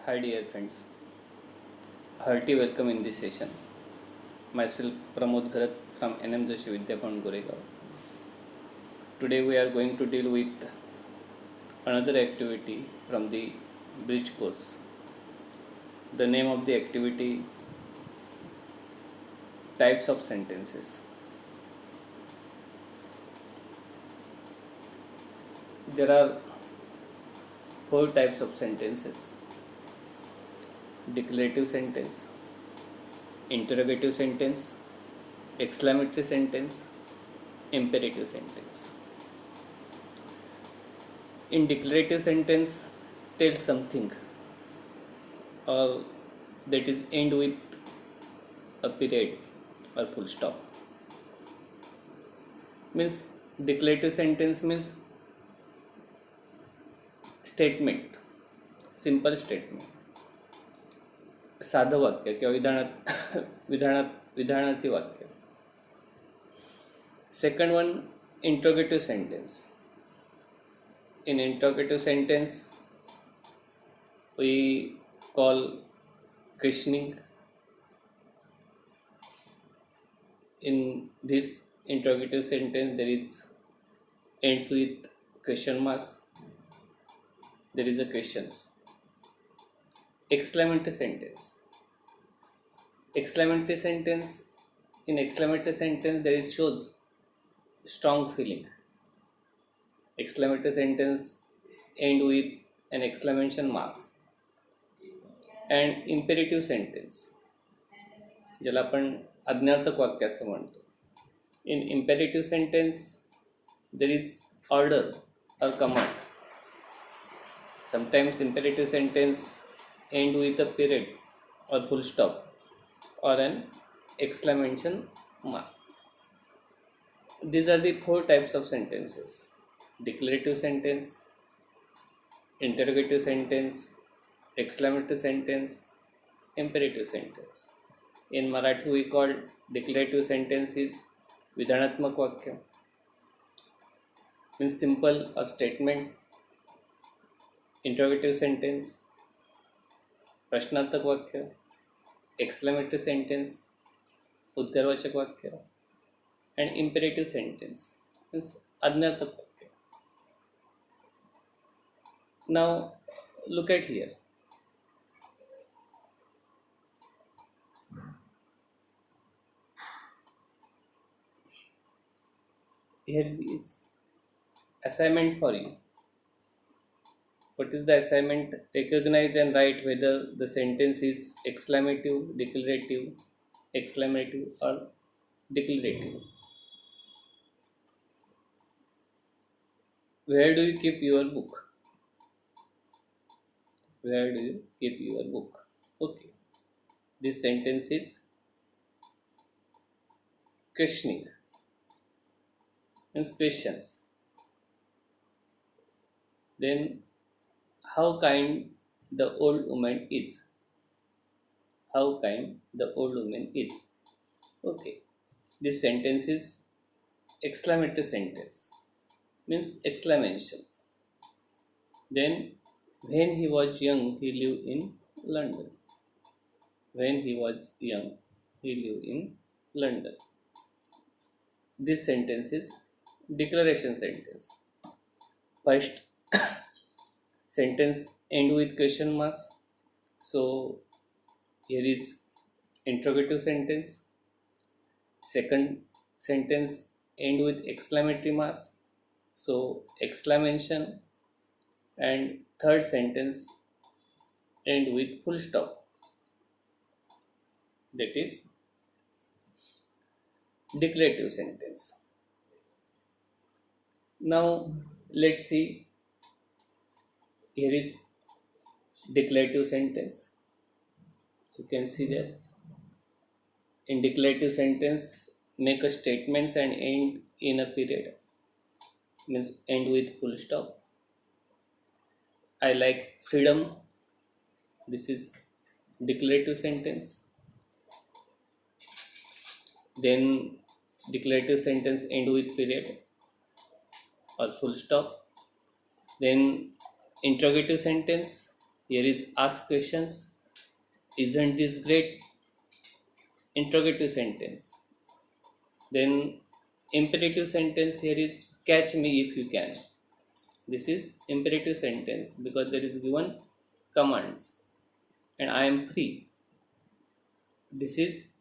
Hi dear friends, hearty welcome in this session. Myself Pramod Gharat from NM Joshi Vidyabhavan Goregaon. Today we are going to deal with another activity from the bridge course. The name of the activity, types of sentences. There are four types of sentences: declarative sentence, interrogative sentence, exclamatory sentence, imperative sentence. In declarative sentence, tell something or that is end with a period or full stop. Means declarative sentence means statement, simple statement, साधं वाक्य किंवा विधानार्थी वाक्य. Second one, interrogative sentence. In interrogative sentence we call questioning. In this interrogative sentence there is ends with question marks. There is a questions. Exclamatory sentence. Exclamatory sentence. In exclamatory sentence there is shows strong feeling. Exclamatory sentence end with an exclamation marks. And imperative sentence, ज्याला आपण आज्ञार्थक वाक्य असं म्हणतो. In imperative sentence there is order or command. Sometimes imperative sentence end with a period or full stop or an exclamation mark. These are the four types of sentences: declarative sentence, interrogative sentence, exclamatory sentence, imperative sentence. In Marathi we call declarative sentence is विधानात्मक वाक्य, means simple or statements. Interrogative sentence प्रश्नार्थक वाक्य. Exclamatory sentence उद्गारवाचक वाक्य. And imperative sentence means आज्ञार्थक वाक्य. Now look at here. Here is assignment for you. What is the assignment? Recognize and write whether the sentence is exclamative, declarative, exclamative or declarative. Where do you keep your book? Where do you keep your book? Okay. This sentence is questioning, means questions. Then how kind the old woman is. How kind the old woman is. Okay. This sentence is exclamatory sentence, means exclamations. Then when he was young he lived in London. When he was young he lived in London. This sentence is declaration sentence. First sentence end with question marks, so here is interrogative sentence. Second sentence end with exclamatory marks, so exclamation. And third sentence end with full stop, that is declarative sentence. Now let's see. Here is declarative sentence. You can see there. In declarative sentence, make a statements and end in a period, means end with full stop. I like freedom. This is declarative sentence. Then declarative sentence end with period or full stop. Then interrogative sentence Here is ask questions. Isn't this great? Interrogative sentence. Then imperative sentence here is catch me if you can. This is imperative sentence because there is given commands and I am free. This is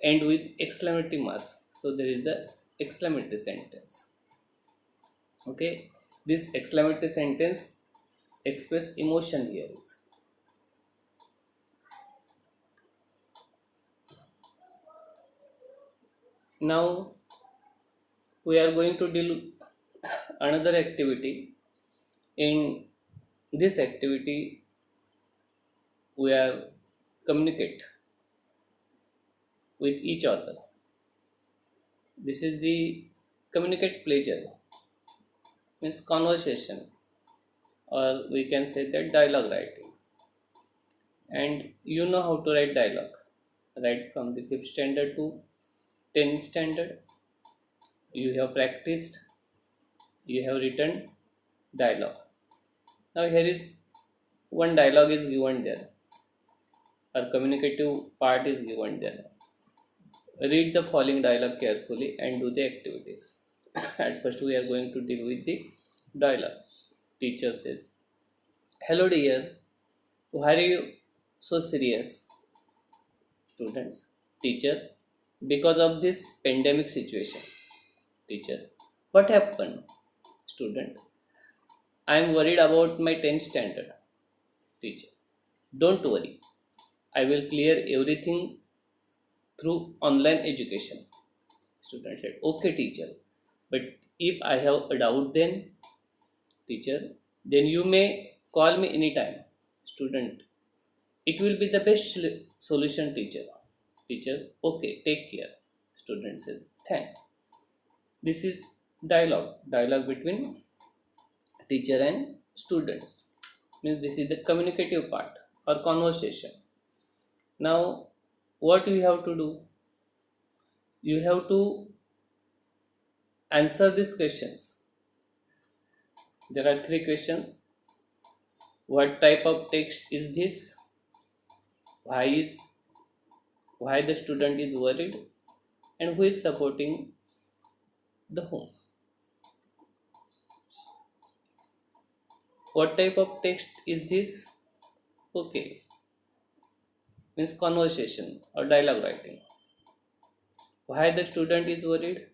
end with exclamatory mark. So there is the exclamatory sentence. Okay, this exclamatory sentence express emotion here. Now we are going to deal another activity. In this activity, we are communicate with each other. This is the communicate pleasure, means conversation, or we can say that dialogue writing. And you know how to write dialogue, right from the 5th standard to 10th standard. You have practiced, you have written dialogue. Now here is one dialogue is given there, or communicative part is given there. Read the following dialogue carefully and do the activities. At first, we are going to deal with the dialogue. Teacher says, "Hello, dear. Why are you so serious?" Students, teacher, because of this pandemic situation. Teacher, what happened? Student, I am worried about my 10th standard. Teacher, don't worry. I will clear everything through online education. Student said, okay, teacher. But if I have a doubt, then teacher, then you may call me anytime. Student, it will be the best solution, teacher. Teacher, okay, take care. Student says, thank. This is dialogue between teacher and students. Means this is the communicative part or conversation. Now, what you have to do? You have to answer these questions. There are 3 questions. What type of text is this? Why the student is worried, and who is supporting the whom? What type of text is this? Okay, means conversation or dialogue writing. Why the student is worried?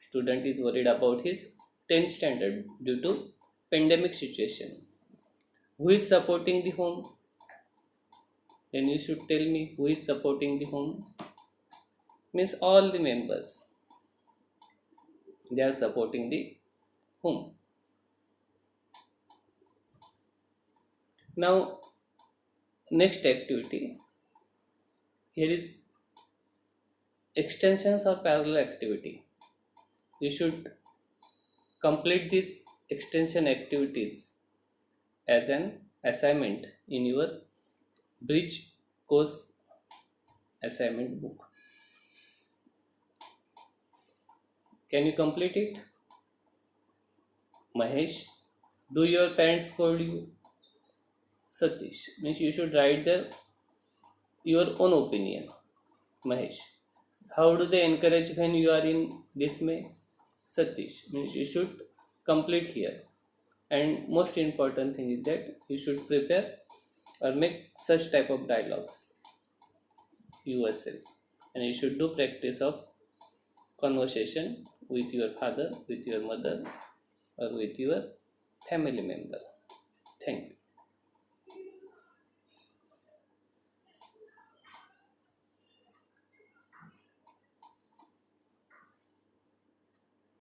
Student is worried about his 10th standard due to pandemic situation. Who is supporting the home? Then you should tell me who is supporting the home. Means all the members. They are supporting the home. Now, next activity. Here is extensions or parallel activity. You should complete these extension activities as an assignment in your bridge course assignment book. Can you complete it? Mahesh, do your parents scold you? Satish, means you should write your own opinion. Mahesh, how do they encourage when you are in dismay? Satish, means you should complete here. And most important thing is that you should prepare or make such type of dialogues yourselves, and you should do practice of conversation with your father, with your mother, or with your family member. Thank you.